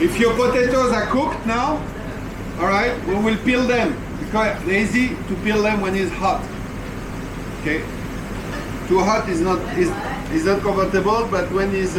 If your potatoes are cooked now, all right, we will peel them because it's easy to peel them when it's hot. Okay. Too hot is not comfortable, but when it's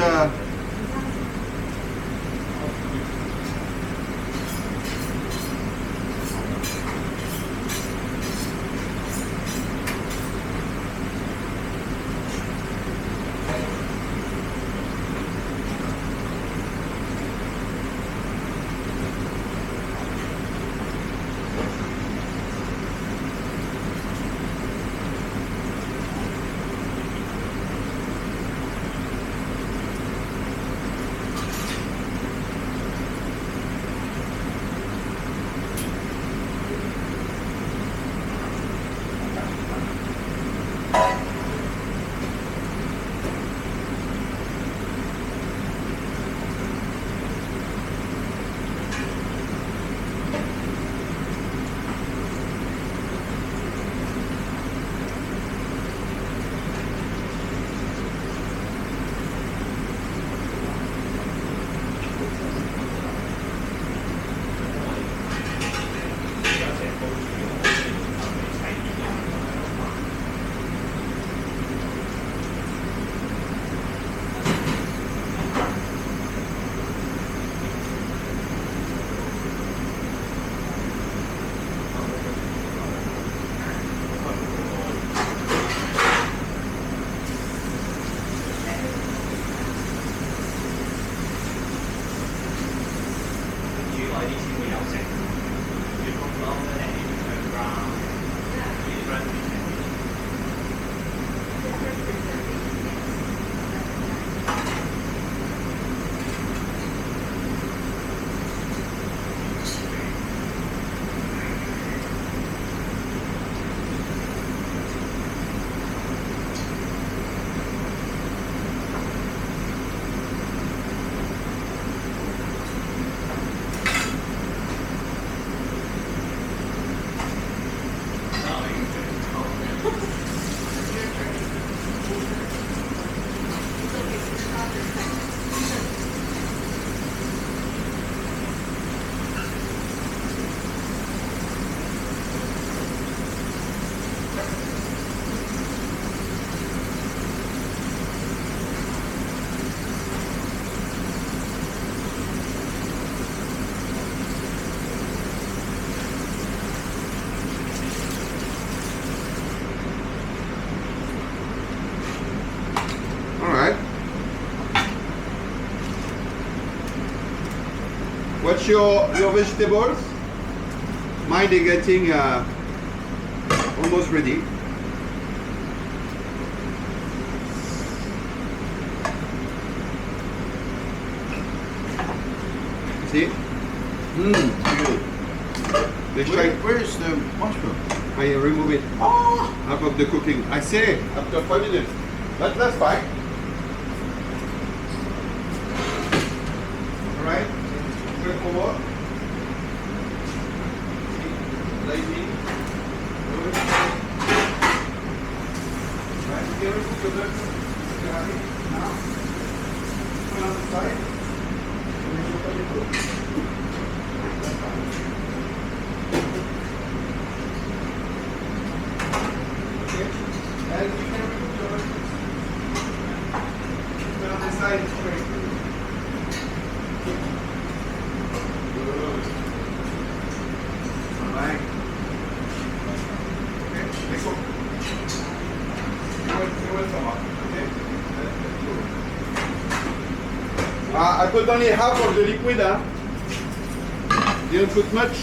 What's your vegetables? Mine are getting almost ready. See? Good. Let's try. Where's the mushroom? I remove it out of the cooking. I say after 5 minutes. But that's fine. Alright. Straight forward. Lazy. Good. Right, here we go. Now. Put on the side. And you can remove your vegetables. Put on the side straight. Good. Alright. Okay, let's go. You will come up. Okay? I put only half of the liquid, huh? Didn't put much.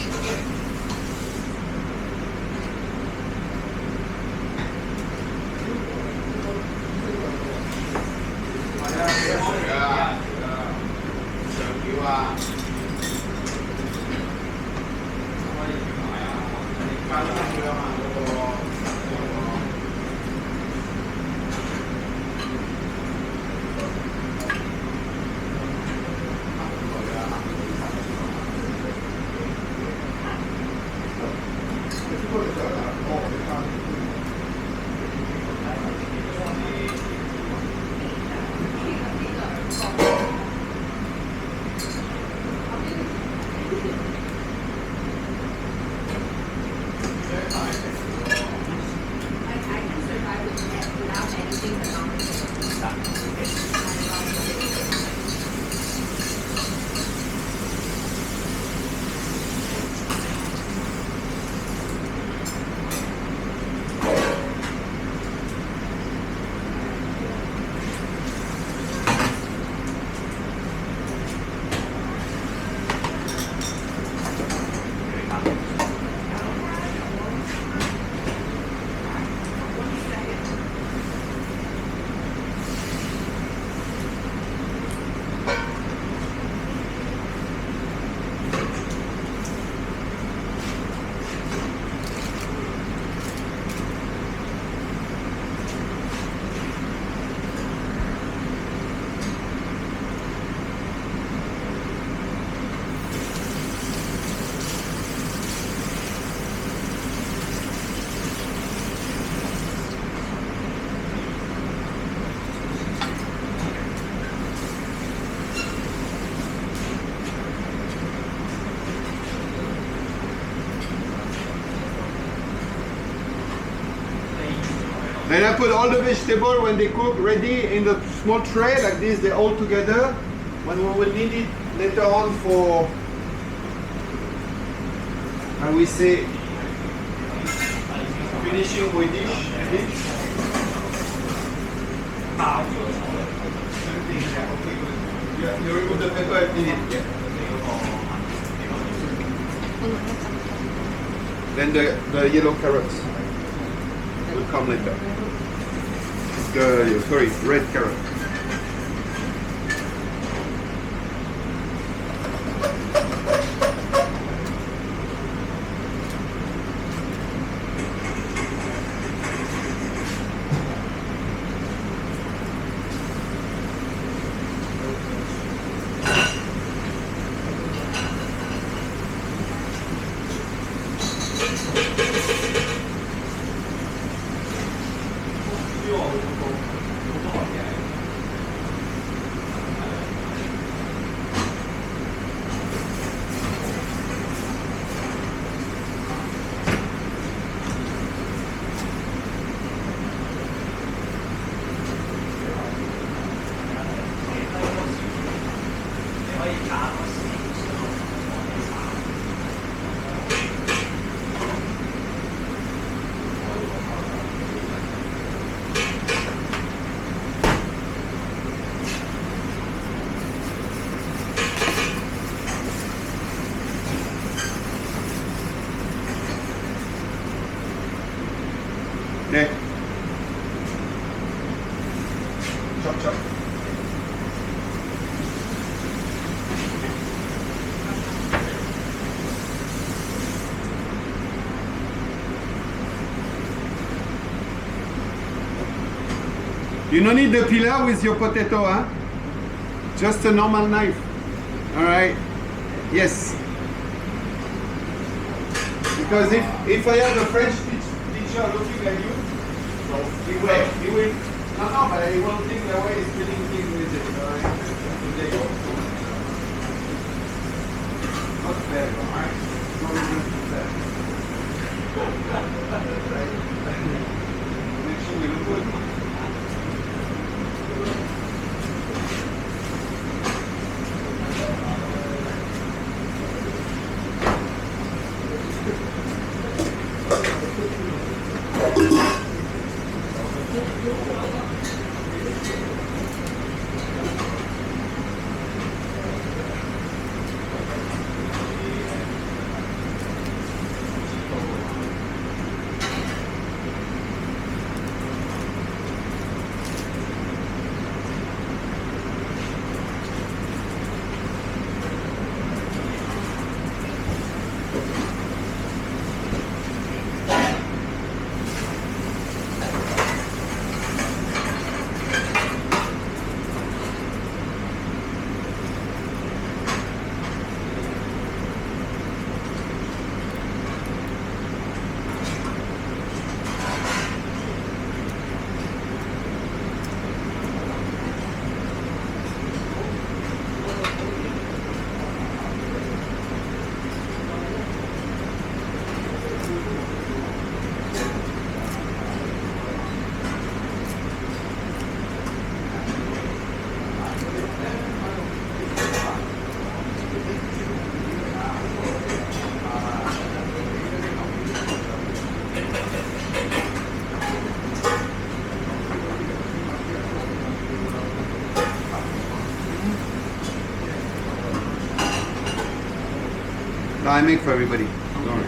And I put all the vegetables when they cook ready in the small tray like this, they're all together. When we will need it later on for, how we say, finishing with dish. You remove the pepper if needed. Then the yellow carrots will come later. Sorry, red carrot. Okay. Chop, chop. You don't need the peeler with your potato, huh? Just a normal knife. All right. Yes. Because if I have a French teacher looking at you, he will, no, but he won't think the way he's feeling things with it. All right. There you go. Not bad, all right? Not even bad. Make sure we look good. I make for everybody. Don't worry.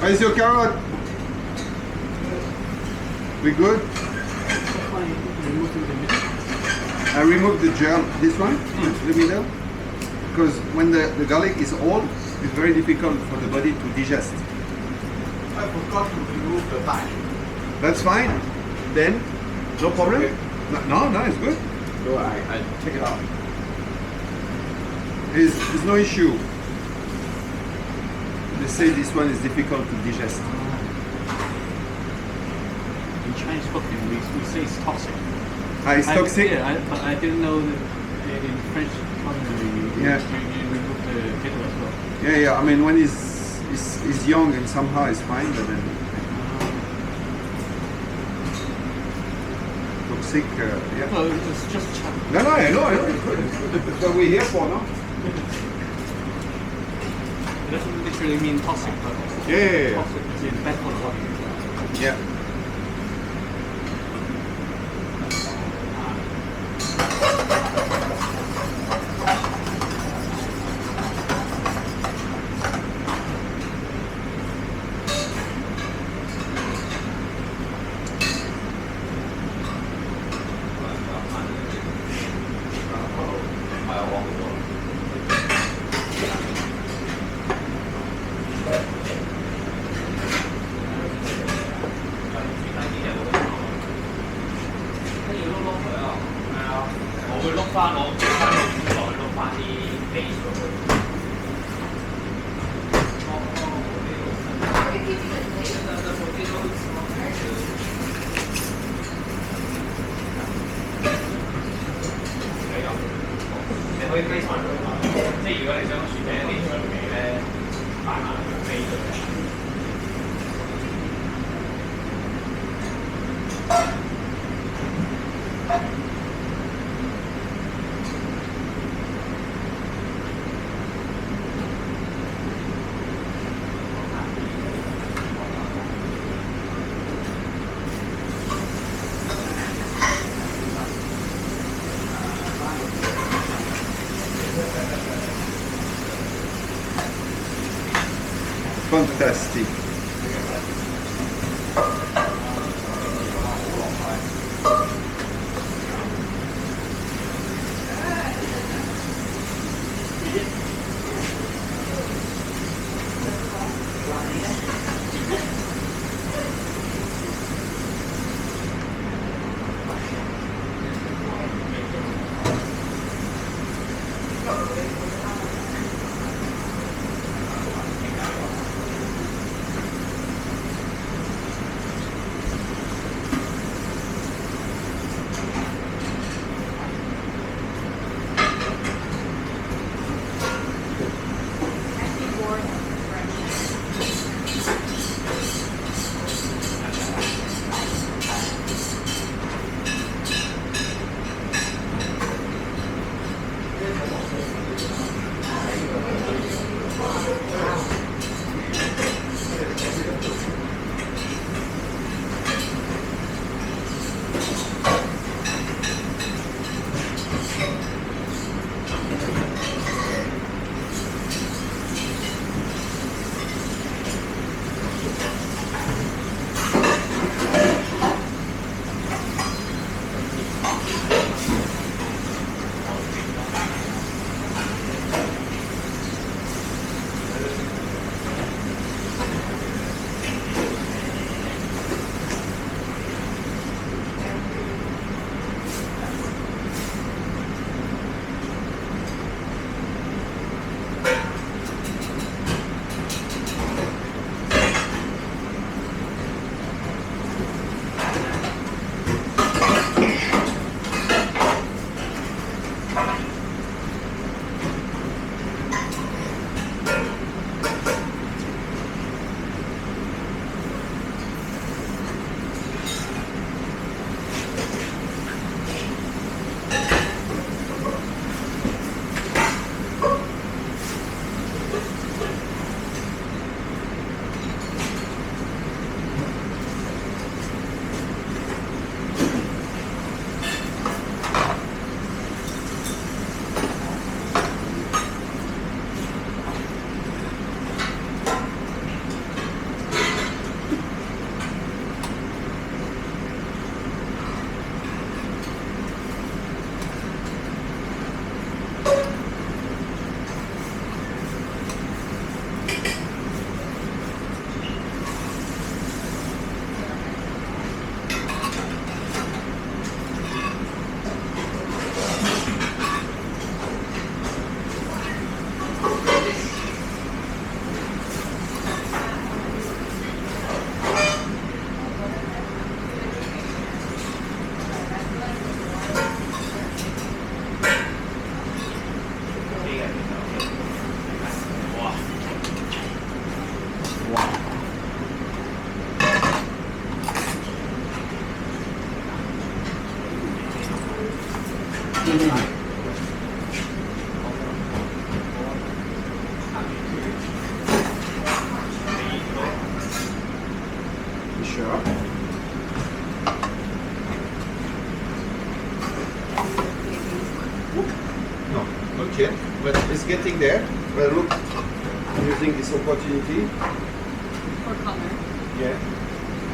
How's your carrot? We good? I remove the germ. This one, the middle, because when the garlic is old, it's very difficult for the body to digest. I forgot to remove the back. That's fine. Then, no problem. Okay. No, it's good. So I take it out. There's no issue. They say this one is difficult to digest. In Chinese cooking, we say it's toxic. It's toxic? But I didn't know that in French culinary you remove the kettle as well. Yeah. I mean, when it's young and somehow it's fine, but then toxic. Yeah. Well, it's just chocolate. No, I know. It's good. That's what we're here for, no? It doesn't literally mean toxic, but Yeah. toxic is in bad for the body. Yeah. Fantastic. No, not yet, but it's getting there. But look, I'm using this opportunity. For color. Yeah,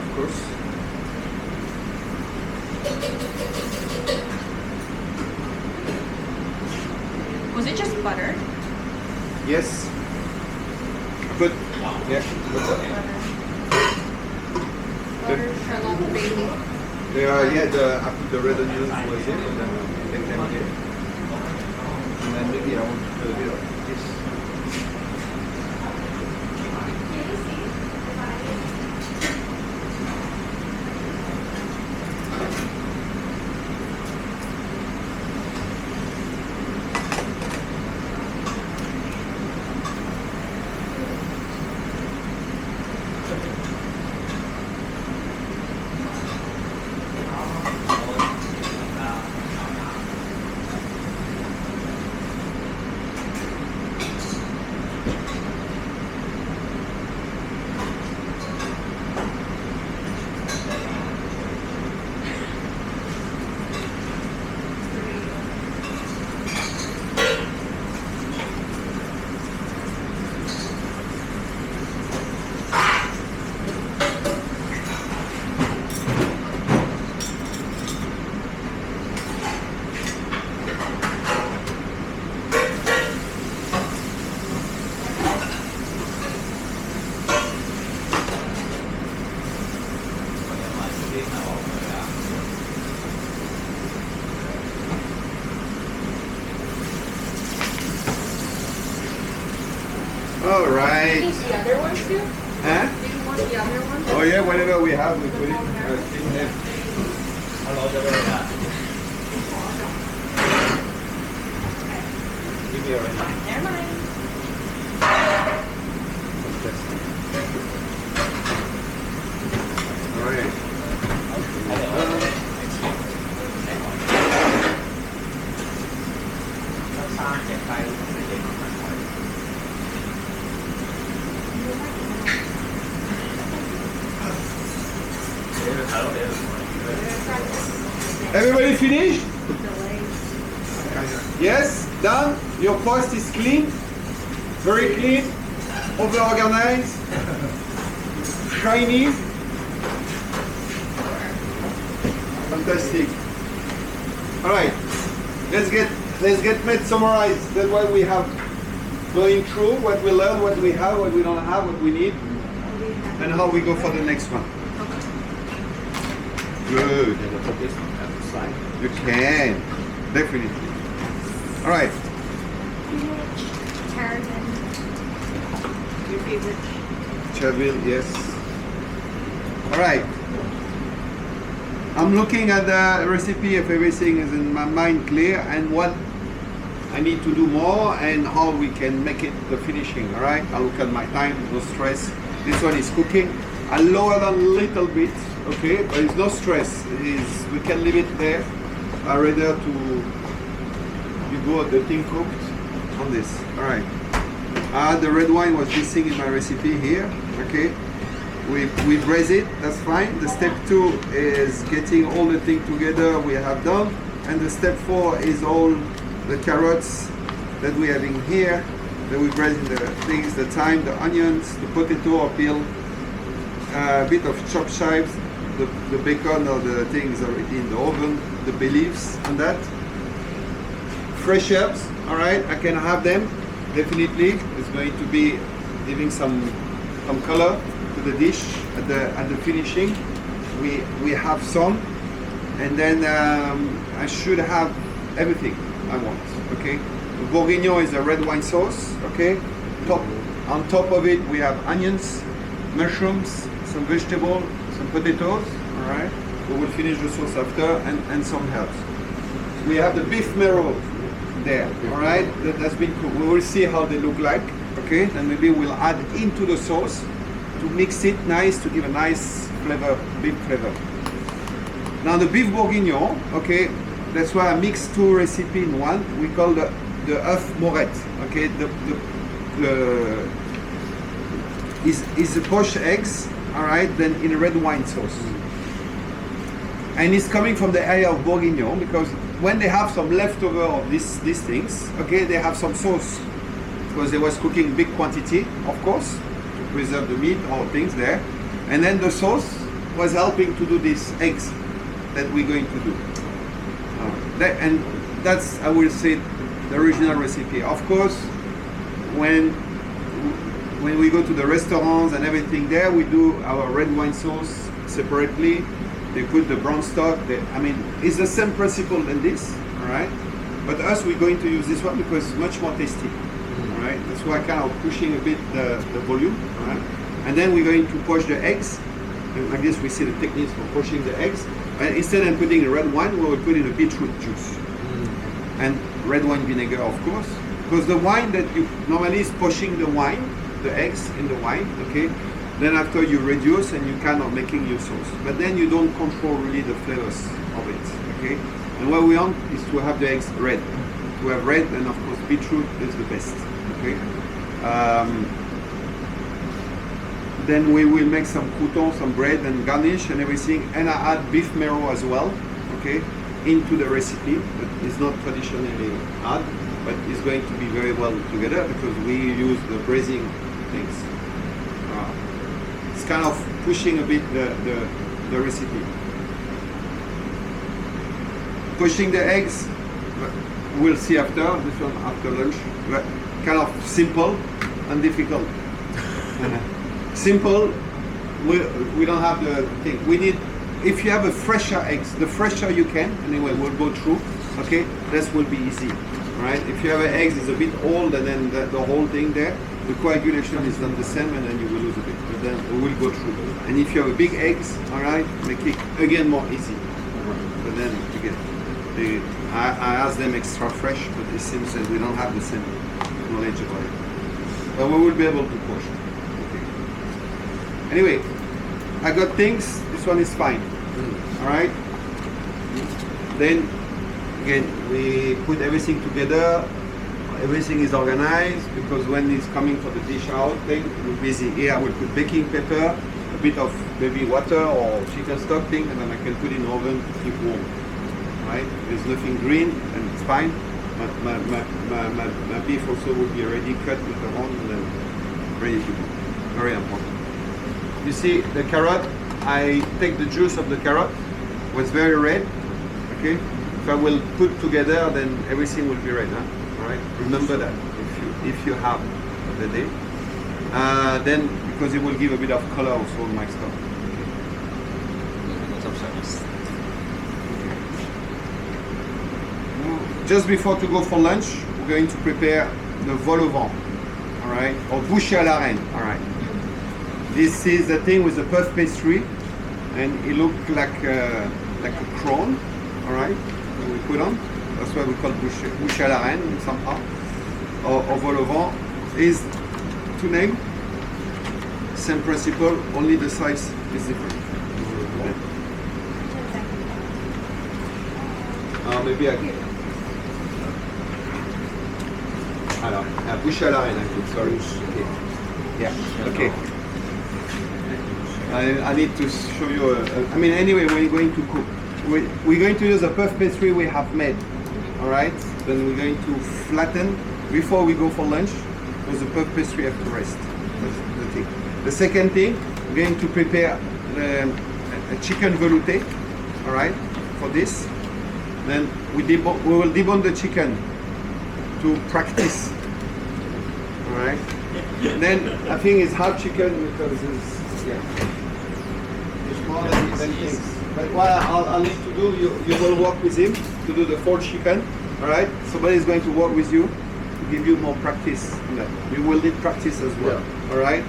of course. Was it just butter? Yes. But yeah. Butter, shallot, bay leaf. I put the red onions was it, and then take them here. And then maybe I want to put a bit of this. All right. Did you the other ones too? Huh? Did you want the other ones? Oh yeah, whatever we have, we put it in there. Give me a ring. Never mind. All right. Everybody finished? Yes? Done? Your post is clean? Very clean? Over-organized? Shiny? Fantastic. Alright. Let's get made summarized. That's what we have going through, what we learn, what we have, what we don't have, what we need, and how we go for the next one. Good. You can. Definitely. All right. Tarragon. Your favorite. Chervil, yes. All right. I'm looking at the recipe if everything is in my mind clear and what I need to do more and how we can make it the finishing. All right. I look at my time, no stress. This one is cooking. I lower down a little bit, okay, but it's no stress. We can leave it there. I rather you go the thing cooked on this. All right. The red wine was missing in my recipe here. Okay. We braise it. That's fine. The step 2 is getting all the thing together we have done, and the step 4 is all the carrots that we have in here. That we braise in the things, the thyme, the onions, the potato or peel. A bit of chopped chives, the bacon or the things already in the oven, the bay leaves and that. Fresh herbs, all right, I can have them, definitely. It's going to be giving some color to the dish at the finishing. We have some, and then I should have everything I want, okay? The Bourguignon is a red wine sauce, okay? On top of it, we have onions, mushrooms, some vegetables, some potatoes, all right? We will finish the sauce after, and some herbs. We have the beef marrow there, all right? That's been cooked. We will see how they look like, okay? And maybe we'll add into the sauce to mix it nice, to give a nice flavor, beef flavor. Now the beef bourguignon, okay? That's why I mix 2 recipes in one. We call the œuf moret, okay? Is the poached eggs, all right, then in a red wine sauce. And it's coming from the area of Bourguignon because when they have some leftover of these things, okay, they have some sauce because they was cooking big quantity, of course, to preserve the meat or things there, and then the sauce was helping to do these eggs that we're going to do. And that's, I will say, the original recipe. Of course, when we go to the restaurants and everything there, we do our red wine sauce separately. They put the brown stock. I mean, it's the same principle than this, all right? But us, we're going to use this one because it's much more tasty, all right? That's why I'm kind of pushing a bit the volume, all right? And then we're going to poach the eggs. And like this, we see the techniques for poaching the eggs. And instead of putting a red wine, we will put in a beetroot juice. And red wine vinegar, of course. Because the wine that you normally is poaching the wine, the eggs in the wine, okay? Then after you reduce and you kind of making your sauce. But then you don't control really the flavors of it, okay? And what we want is to have the eggs red. To have red, and of course beetroot is the best, okay? Then we will make some croutons, some bread and garnish and everything. And I add beef marrow as well, okay, into the recipe. But it's not traditionally add, but it's going to be very well together because we use the braising things. It's kind of pushing a bit the recipe. Pushing the eggs, we'll see after, this one after lunch. But kind of simple and difficult. Simple, we don't have the thing. We need, if you have a fresher eggs, the fresher you can, anyway, we'll go through, okay? This will be easy, right? If you have an eggs, it's a bit old and then the whole thing there, the coagulation is not the same and then you will lose a bit, but then we will go through. And if you have a big eggs, all right, make it again more easy. But then again, I asked them extra fresh, but it seems that we don't have the same knowledge about it. But we will be able to push. Anyway, I got things, this one is fine, all right? Then, again, we put everything together, everything is organized, because when it's coming for the dish out thing, we're busy. Here I will put baking pepper, a bit of maybe water or chicken stock thing, and then I can put in the oven to keep warm, right? There's nothing green, and it's fine. My beef also will be already cut with the horn, and then ready to go. Very important. You see the carrot, I take the juice of the carrot, was very red, okay? If I will put together, then everything will be red, huh? All right? Remember that, if you have the day. Then, because it will give a bit of color also on my stuff. Okay. Just before to go for lunch, we're going to prepare the vol au vent, all right? Or bouchée à la reine, all right? This is the thing with the puff pastry, and it looks like a crown, all right? That we put on. That's why we call bouchée à la reine somehow, or vol au vent. Is two names, same principle, only the size is different. Maybe I can. Alors, bouchée à la reine, I think. Sorry. Okay. Yeah. Okay. I need to show you, I mean, anyway, when you're going to cook, we're going to use a puff pastry we have made, all right? Then we're going to flatten before we go for lunch, because the puff pastry have to rest. That's the thing. The second thing, we're going to prepare a chicken velouté, all right, for this. Then we will debone the chicken to practice, all right? Then I think it's half chicken because it's, yeah. More than things. But what I'll need to do, you will work with him to do the 4 chicken, all right? Somebody is going to work with you to give you more practice on that. You will need practice as well, all right?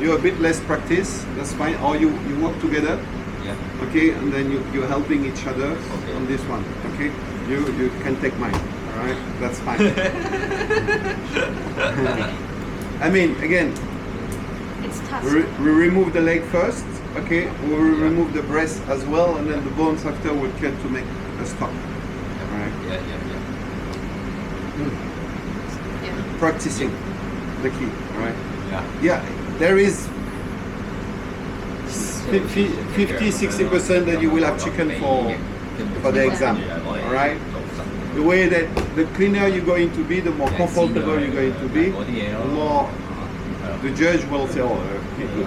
You a bit less practice, that's fine. Or you work together, okay? And then you're helping each other on this one, okay? You can take mine, all right? That's fine. I mean, again, It's tough. we remove the leg first. Okay, we'll remove the breast as well, and then the bones after we'll cut to make a stock. Alright? Yeah. Practicing the key, alright? Yeah. Yeah, there is 50-60% that you will have chicken for the exam. All right. The way that the cleaner you're going to be, the more comfortable you're going to be, the more the judge will say, "Oh, okay, good."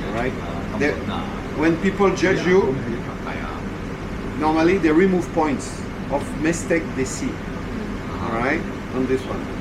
All right. When people judge you, normally they remove points of mistake they see. All right, on this one.